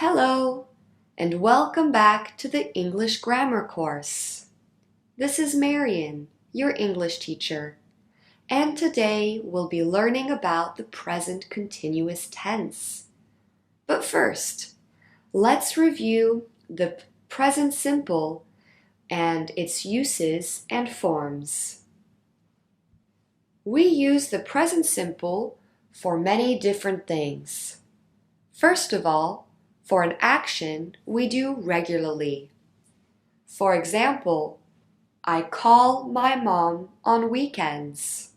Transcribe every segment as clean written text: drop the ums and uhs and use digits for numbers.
Hello, and welcome back to the English Grammar course. This is Marian, your English teacher, and today we'll be learning about the present continuous tense. But first, let's review the present simple and its uses and forms. We use the present simple for many different things. First of all, for an action we do regularly. For example, I call my mom on weekends.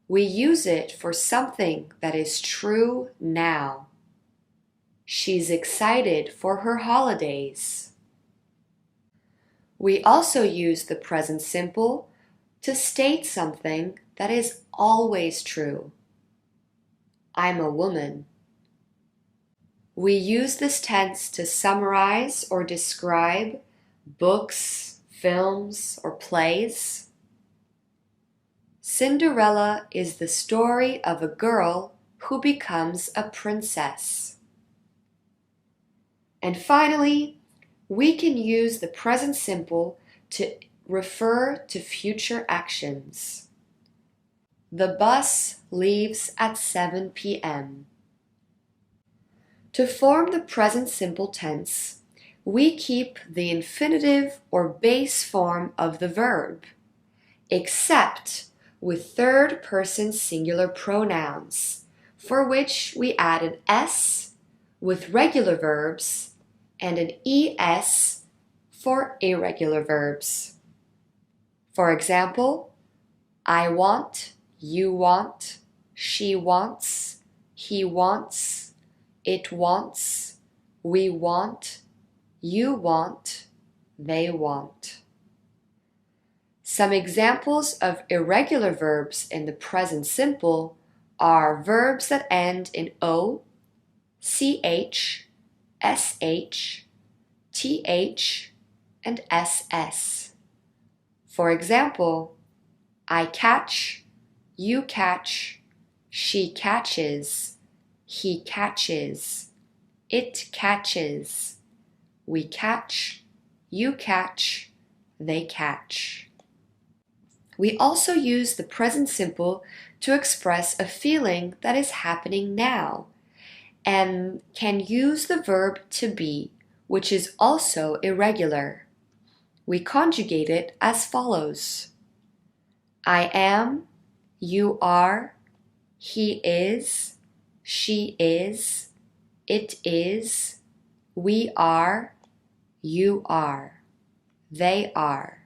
We use it for something that is true now. She's excited for her holidays. We also use the present simple to state something that is always true. I'm a woman. We use this tense to summarize or describe books, films, or plays. Cinderella is the story of a girl who becomes a princess. And finally, we can use the present simple to refer to future actions. The bus leaves at 7 p.m. To form the present simple tense, we keep the infinitive or base form of the verb, except with third-person singular pronouns, for which we add an S with regular verbs and an ES for irregular verbs. For example, I want, you want, she wants, he wants, it wants, we want, you want, they want. Some examples of irregular verbs in the present simple are verbs that end in O, CH, SH, TH, and SS. For example, I catch, you catch, she catches, he catches, it catches, we catch, you catch, they catch. We also use the present simple to express a feeling that is happening now, and can use the verb to be, which is also irregular. We conjugate it as follows. I am, you are, he is, she is, it is, we are, you are, they are.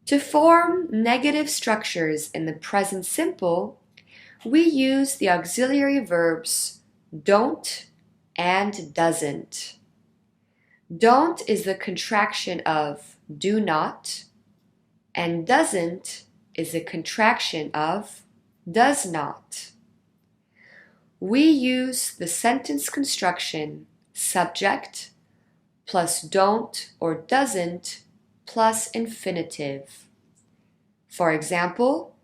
To form negative structures in the present simple, we use the auxiliary verbs don't and doesn't. Don't is the contraction of do not, and doesn't is a contraction of does not. We use the sentence construction subject plus don't or doesn't plus infinitive. For example,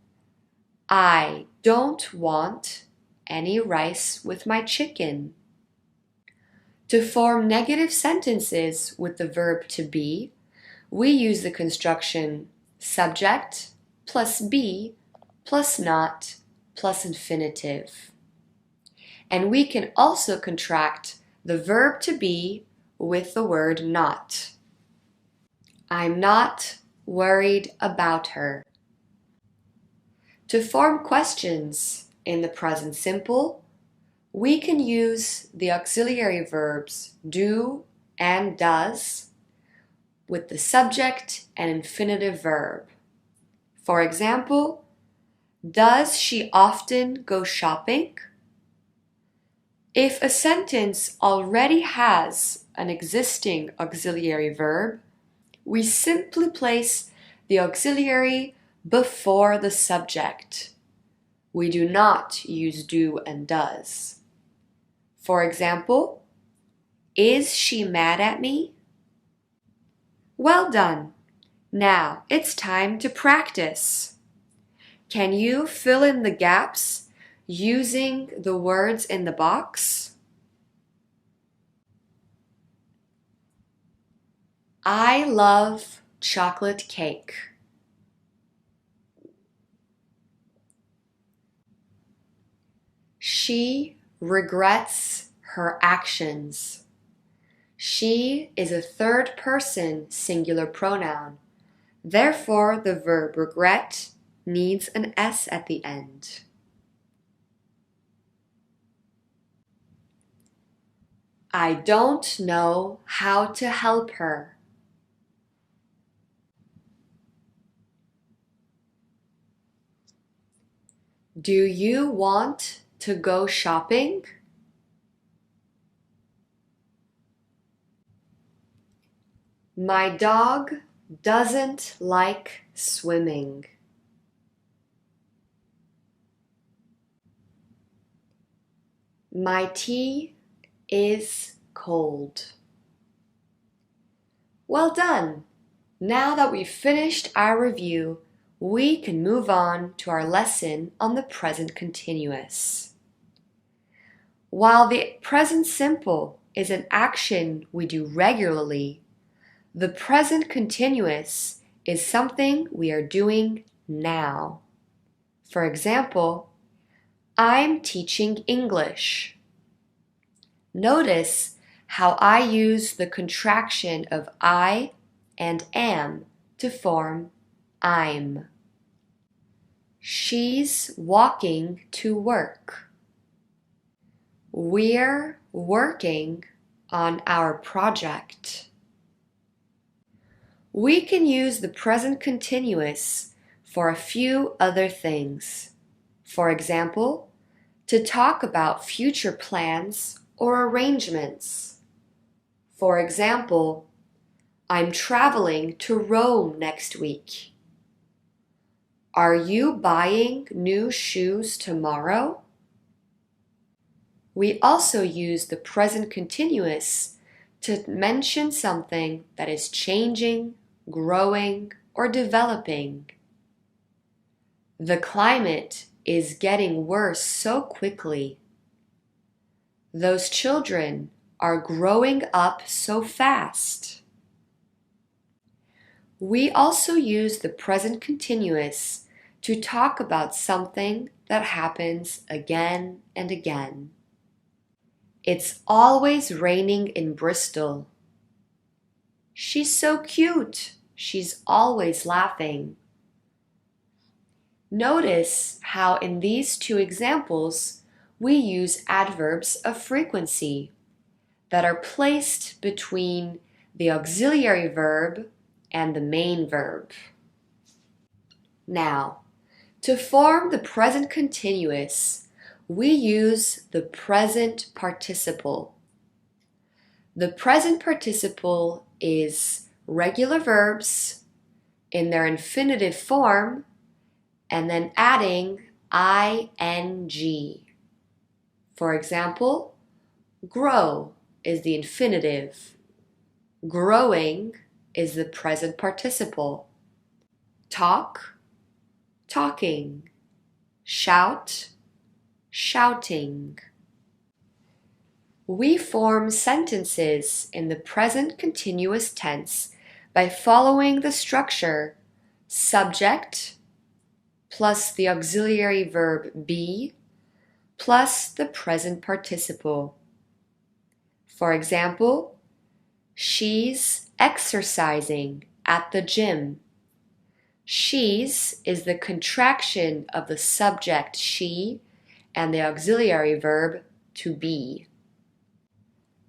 I don't want any rice with my chicken. To form negative sentences with the verb to be, we use the construction subject plus be plus not plus infinitive. And we can also contract the verb to be with the word not. I'm not worried about her. To form questions in the present simple, we can use the auxiliary verbs do and does with the subject and infinitive verb. For example, does she often go shopping? If a sentence already has an existing auxiliary verb, we simply place the auxiliary before the subject. We do not use do and does. For example, is she mad at me? Well done. Now it's time to practice. Can you fill in the gaps using the words in the box? I love chocolate cake. She regrets her actions. She is a third person singular pronoun. Therefore, the verb regret needs an S at the end. I don't know how to help her. Do you want to go shopping? My dog doesn't like swimming. My tea is cold. Well done! Now that we've finished our review, we can move on to our lesson on the present continuous. While the present simple is an action we do regularly, the present continuous is something we are doing now. For example, I'm teaching English. Notice how I use the contraction of I and am to form I'm. She's walking to work. We're working on our project. We can use the present continuous for a few other things. For example, to talk about future plans or arrangements. For example, I'm traveling to Rome next week. Are you buying new shoes tomorrow? We also use the present continuous to mention something that is changing, growing, or developing. The climate is getting worse so quickly. Those children are growing up so fast. We also use the present continuous to talk about something that happens again and again. It's always raining in Bristol. She's so cute. She's always laughing. Notice how in these two examples we use adverbs of frequency that are placed between the auxiliary verb and the main verb. Now, to form the present continuous, we use the present participle. The present participle is regular verbs in their infinitive form and then adding ing. For example, grow is the infinitive. Growing is the present participle. Talk, talking. Shout, shouting. We form sentences in the present continuous tense by following the structure subject plus the auxiliary verb be plus the present participle. For example, she's exercising at the gym. She's is the contraction of the subject she and the auxiliary verb to be.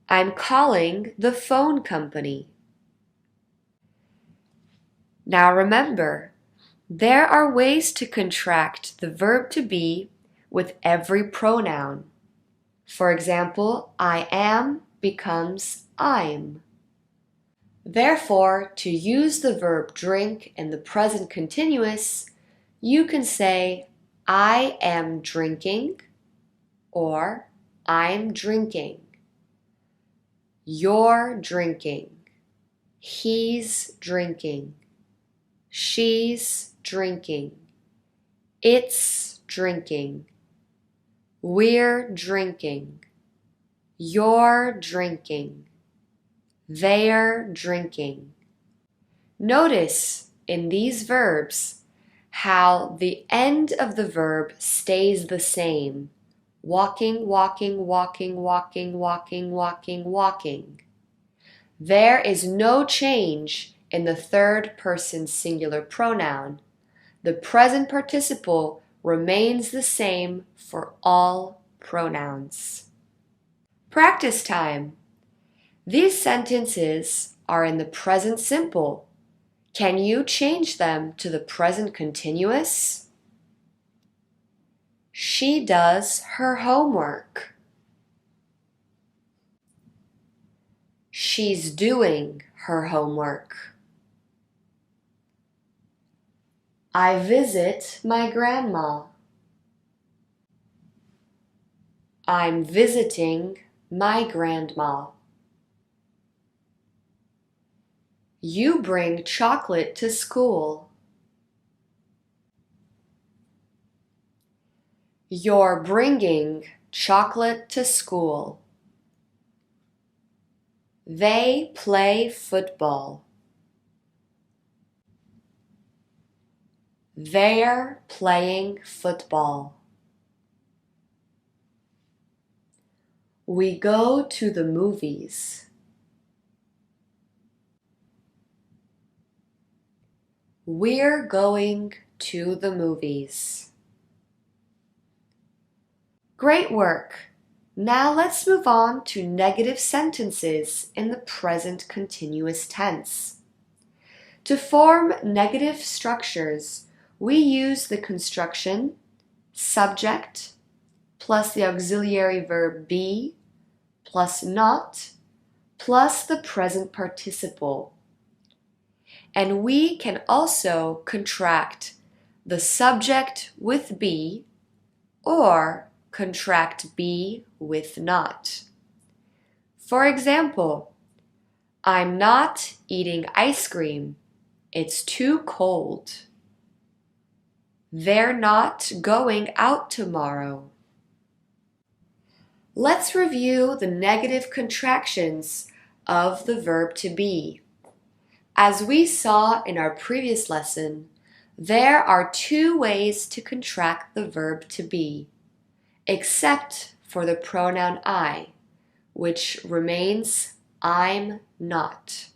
I'm calling the phone company. Now remember, there are ways to contract the verb to be with every pronoun. For example, I am becomes I'm. Therefore, to use the verb drink in the present continuous, you can say I am drinking or I'm drinking. You're drinking. He's drinking. She's drinking. It's drinking. We're drinking. You're drinking. They're drinking. Notice in these verbs how the end of the verb stays the same. Walking, walking, walking, walking, walking, walking, walking. There is no change in the third person singular pronoun. The present participle remains the same for all pronouns. Practice time. These sentences are in the present simple. Can you change them to the present continuous? She does her homework. She's doing her homework. I visit my grandma. I'm visiting my grandma. You bring chocolate to school. You're bringing chocolate to school. They play football. They're playing football. We go to the movies. We're going to the movies. Great work! Now let's move on to negative sentences in the present continuous tense. To form negative structures, we use the construction subject plus the auxiliary verb be plus not plus the present participle. And we can also contract the subject with be or contract be with not. For example, I'm not eating ice cream. It's too cold. They're not going out tomorrow. Let's review the negative contractions of the verb to be. As we saw in our previous lesson, there are two ways to contract the verb to be, except for the pronoun I, which remains I'm not.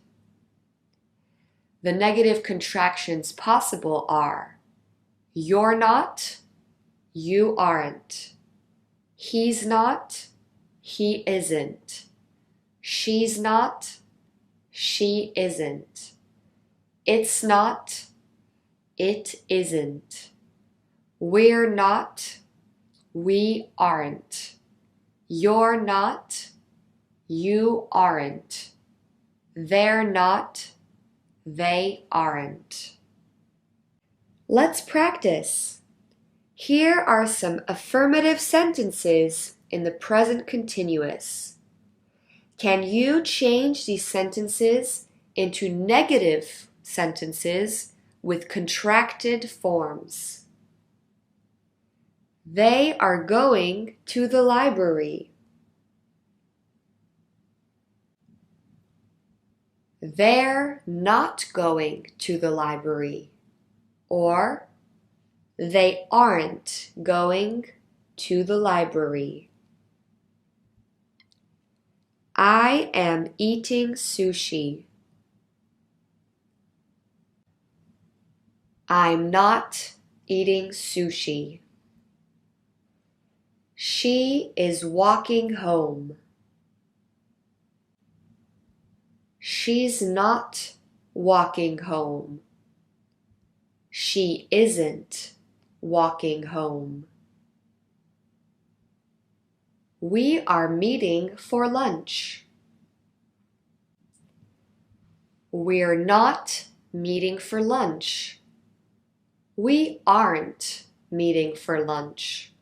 The negative contractions possible are you're not, you aren't. He's not, he isn't. She's not, she isn't. It's not, it isn't. We're not, we aren't. You're not, you aren't. They're not, they aren't. Let's practice. Here are some affirmative sentences in the present continuous. Can you change these sentences into negative sentences with contracted forms? They are going to the library. They're not going to the library. Or they aren't going to the library. I am eating sushi. I'm not eating sushi. She is walking home. She's not walking home. She isn't walking home. We are meeting for lunch. We're not meeting for lunch. We aren't meeting for lunch.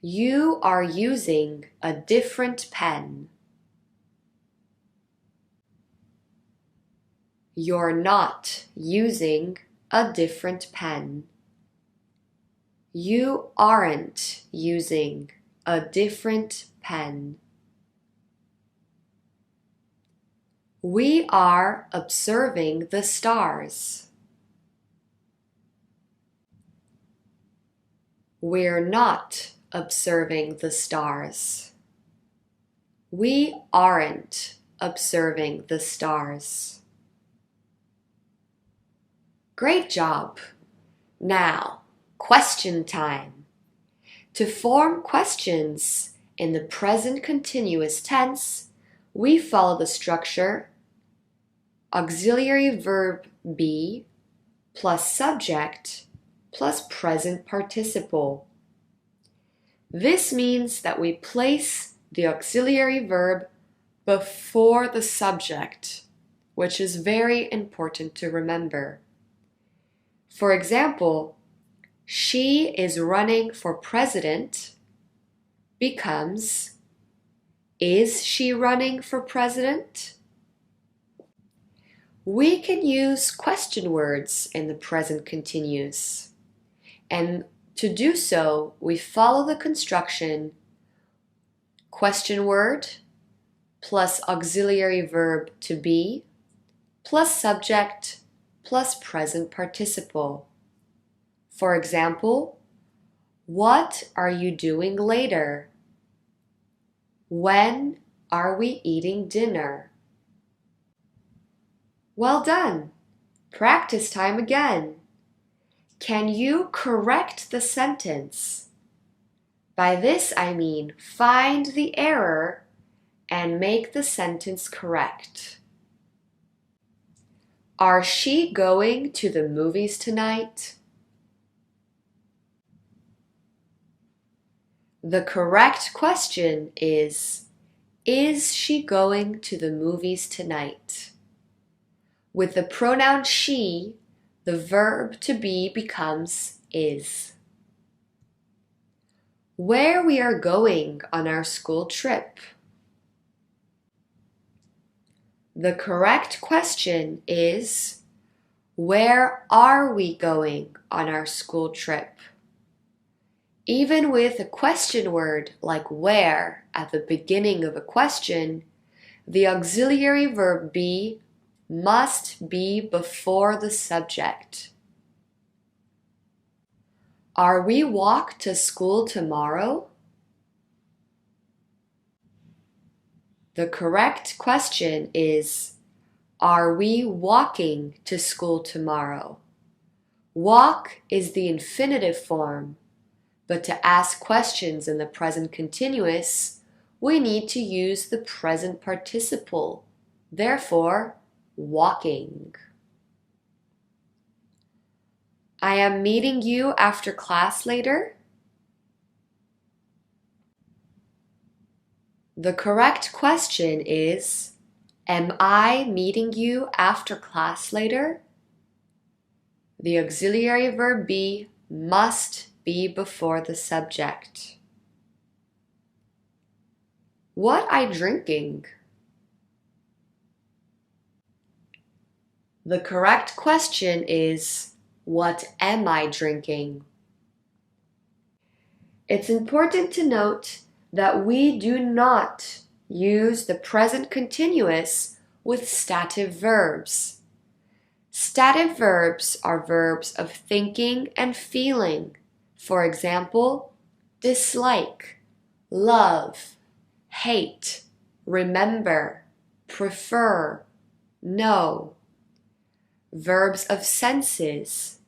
You are using a different pen. You're not using a different pen. You aren't using a different pen. We are observing the stars. We're not observing the stars. We aren't observing the stars. Great job! Now, question time. To form questions in the present continuous tense, we follow the structure auxiliary verb be plus subject plus present participle. This means that we place the auxiliary verb before the subject, which is very important to remember. For example, she is running for president becomes, is she running for president? We can use question words in the present continuous. And to do so, we follow the construction question word plus auxiliary verb to be plus subject plus present participle. For example, what are you doing later? When are we eating dinner? Well done! Practice time again. Can you correct the sentence? By this I mean find the error and make the sentence correct. Are she going to the movies tonight? The correct question is she going to the movies tonight? With the pronoun she, the verb to be becomes is. Where we are going on our school trip? The correct question is, where are we going on our school trip? Even with a question word like where at the beginning of a question, the auxiliary verb be must be before the subject. Are we walk to school tomorrow? The correct question is, are we walking to school tomorrow? Walk is the infinitive form, but to ask questions in the present continuous, we need to use the present participle. Therefore, walking. I am meeting you after class later. The correct question is, am I meeting you after class later? The auxiliary verb be must be before the subject. What I drinking? The correct question is, what am I drinking? It's important to note that we do not use the present continuous with stative verbs. Stative verbs are verbs of thinking and feeling. For example, dislike, love, hate, remember, prefer, know. Verbs of senses,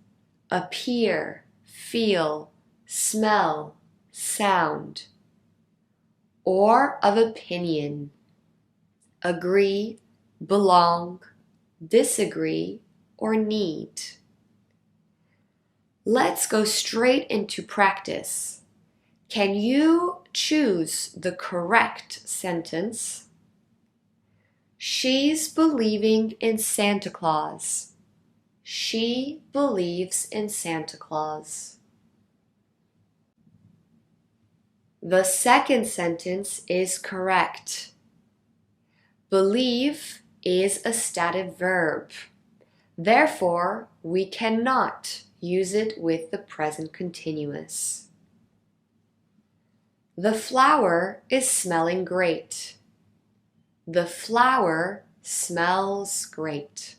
appear, feel, smell, sound. Or of opinion, agree, belong, disagree, or need. Let's go straight into practice. Can you choose the correct sentence? She's believing in Santa Claus. She believes in Santa Claus. The second sentence is correct. Believe is a stative verb. Therefore, we cannot use it with the present continuous. The flower is smelling great. The flower smells great.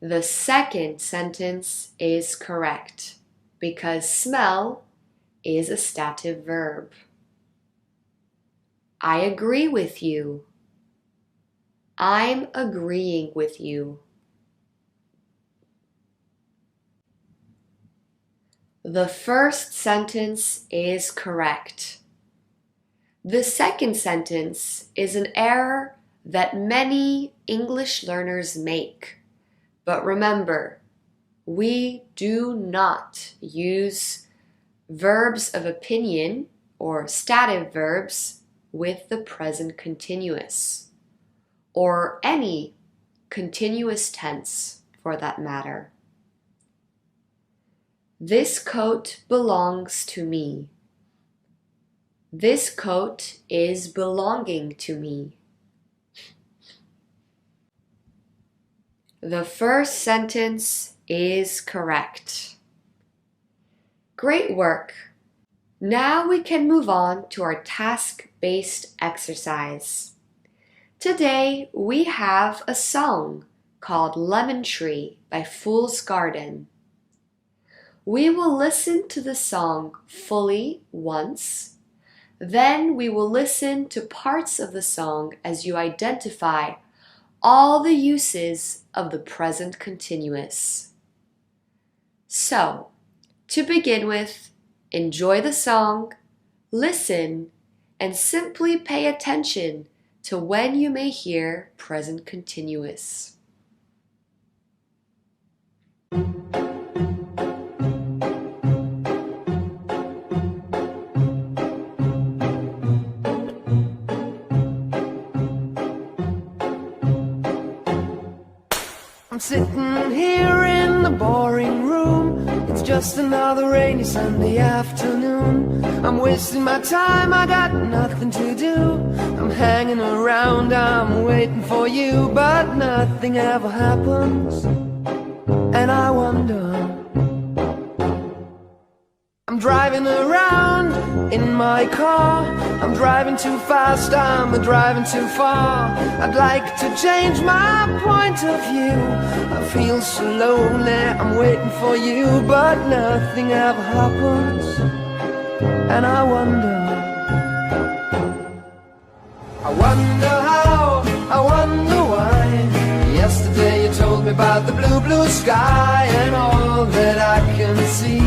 The second sentence is correct because smell is a stative verb. I agree with you. I'm agreeing with you. The first sentence is correct. The second sentence is an error that many English learners make. But remember, we do not use verbs of opinion or stative verbs with the present continuous, or any continuous tense for that matter. This coat belongs to me. This coat is belonging to me. The first sentence is correct. Great work! Now we can move on to our task-based exercise. Today we have a song called Lemon Tree by Fool's Garden. We will listen to the song fully once. Then we will listen to parts of the song as you identify all the uses of the present continuous. So, to begin with, enjoy the song, listen, and simply pay attention to when you may hear present continuous. I'm sitting here in the boring room. It's just another rainy Sunday afternoon. I'm wasting my time, I got nothing to do. I'm hanging around, I'm waiting for you, but nothing ever happens. And I wonder, I'm driving around in my car. I'm driving too fast, I'm driving too far. I'd like to change my point of view. I feel so lonely, I'm waiting for you, but nothing ever happens. And I wonder how, I wonder why. Yesterday you told me about the blue, blue sky, and all that I can see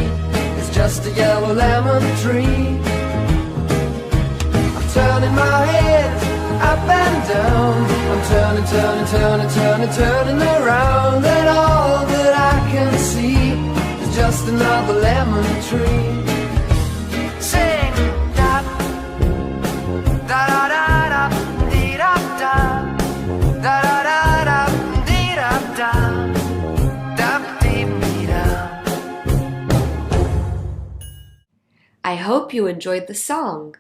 is just a yellow lemon tree. I'm turning my head up and down. I'm turning, turning, turning, turning, turning around, and all that I can see is just another lemon tree. Sing da da da da da dee da da da da da da dee da da da dee dee da. I hope you enjoyed the song.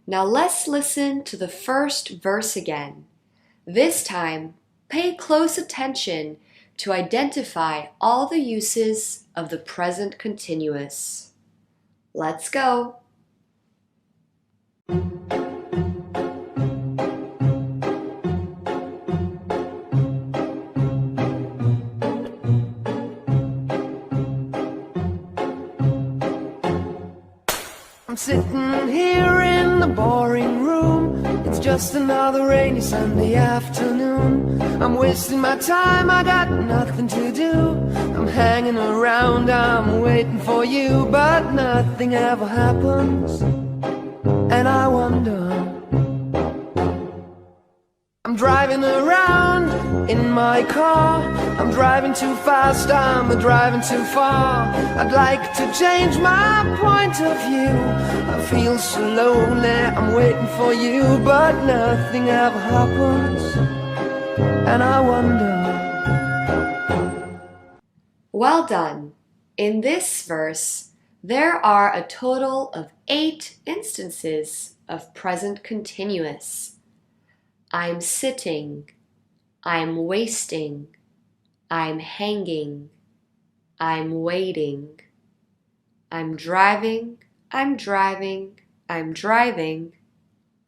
Now let's listen to the first verse again. This time, pay close attention to identify all the uses of the present continuous. Let's go. I'm sitting here in the boring room. It's just another rainy Sunday afternoon. I'm wasting my time, I got nothing to do. I'm hanging around, I'm waiting for you, but nothing ever happens. And I wonder, I'm driving around in my car. I'm driving too fast, I'm driving too far. I'd like to change my point of view. I feel so lonely, I'm waiting for you, but nothing ever happens. And I wonder. Well done. In this verse, there are a total of 8 instances of present continuous. I'm sitting, I'm wasting, I'm hanging, I'm waiting, I'm driving, I'm driving, I'm driving,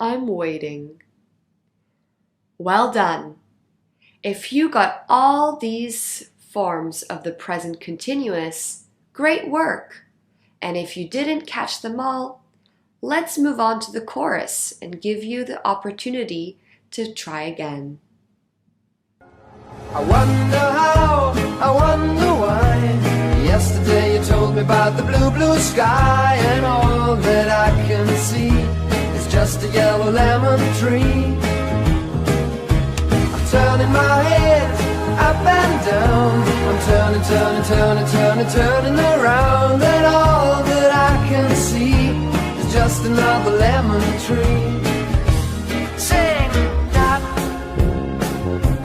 I'm waiting. Well done! If you got all these forms of the present continuous, great work! And if you didn't catch them all, let's move on to the chorus and give you the opportunity to try again. I wonder how, I wonder why. Yesterday you told me about the blue, blue sky, and all that I can see is just a yellow lemon tree. I'm turning my head up and down. I'm turning, turning, turning, turning, turning around, and all that I can see is just another lemon tree. Sing da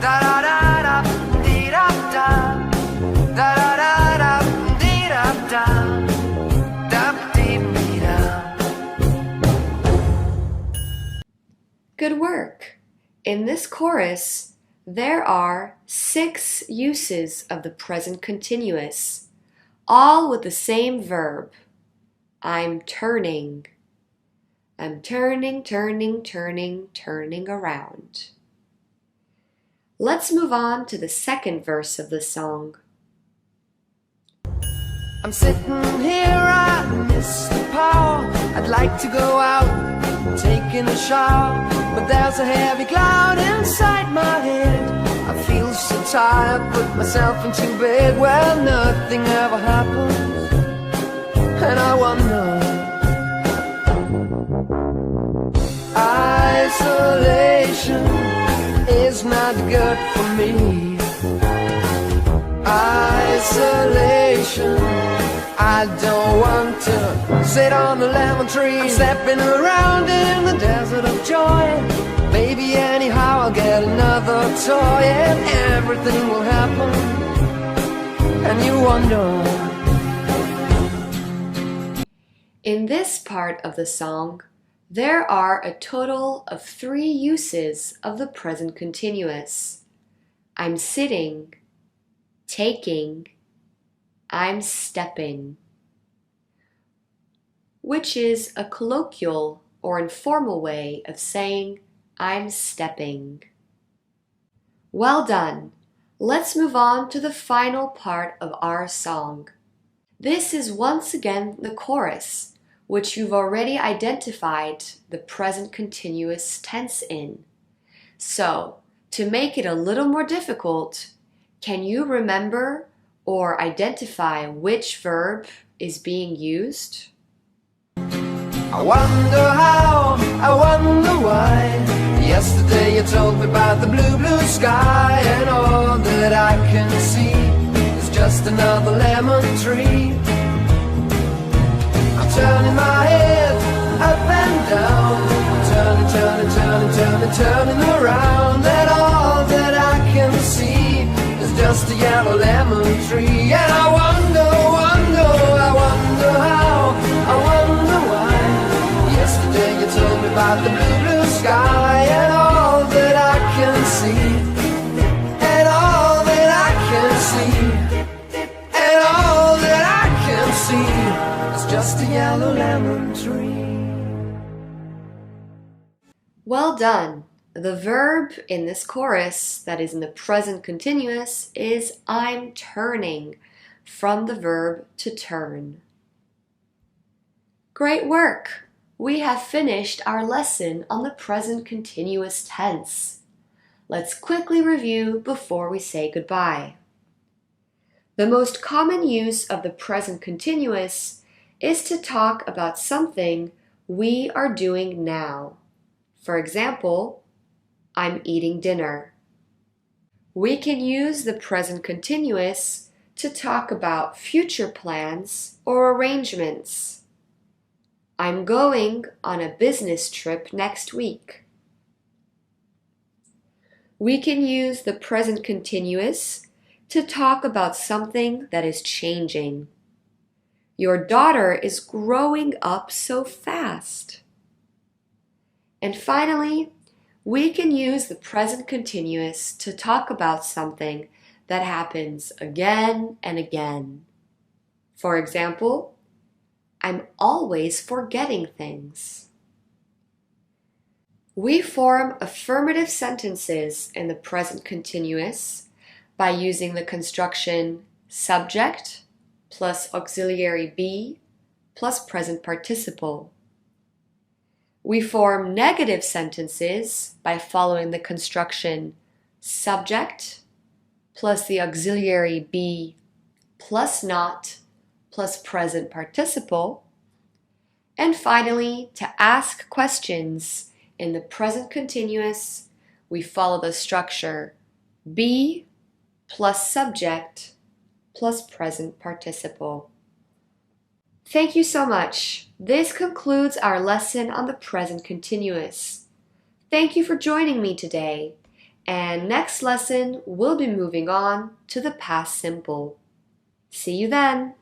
da da da da dee da da da da da da dee da da da dee dee da. Good work! In this chorus, there are 6 uses of the present continuous, all with the same verb. I'm turning. I'm turning, turning, turning, turning around. Let's move on to the second verse of the song. I'm sitting here, I miss the power. I'd like to go out, taking a shower, but there's a heavy cloud inside my head. I feel so tired, put myself into bed. Well, nothing ever happens, and I wonder. Isolation is not good for me. Isolation, I don't want to sit on the lemon tree. I'm stepping around in the desert of joy. Maybe anyhow I'll get another toy, and everything will happen, and you wonder. In this part of the song, there are a total of 3 uses of the present continuous. I'm sitting, taking, I'm stepping, which is a colloquial or informal way of saying I'm stepping. Well done! Let's move on to the final part of our song. This is once again the chorus, which you've already identified the present continuous tense in. So, to make it a little more difficult, can you remember or identify which verb is being used? I wonder how, I wonder why. Yesterday you told me about the blue, blue sky, and all that I can see is just another lemon tree. I'm turning my head up and down. I'm turning, turning, turning, turning, turning around, and all that I can see is just a yellow lemon tree. And I wonder, wonder, I wonder how, I wonder why. Yesterday you told me about the blue, blue sky, and all that I can see, and all that I can see, and all that I can see is just a yellow lemon tree. Well done! The verb in this chorus that is in the present continuous is I'm turning, from the verb to turn. Great work! We have finished our lesson on the present continuous tense. Let's quickly review before we say goodbye. The most common use of the present continuous is to talk about something we are doing now. For example, I'm eating dinner. We can use the present continuous to talk about future plans or arrangements. I'm going on a business trip next week. We can use the present continuous to talk about something that is changing. Your daughter is growing up so fast. And finally, we can use the present continuous to talk about something that happens again and again. For example, I'm always forgetting things. We form affirmative sentences in the present continuous by using the construction subject plus auxiliary be plus present participle. We form negative sentences by following the construction subject plus the auxiliary be plus not plus present participle. And finally, to ask questions in the present continuous, we follow the structure be plus subject plus present participle. Thank you so much. This concludes our lesson on the present continuous. Thank you for joining me today. And next lesson, we'll be moving on to the past simple. See you then.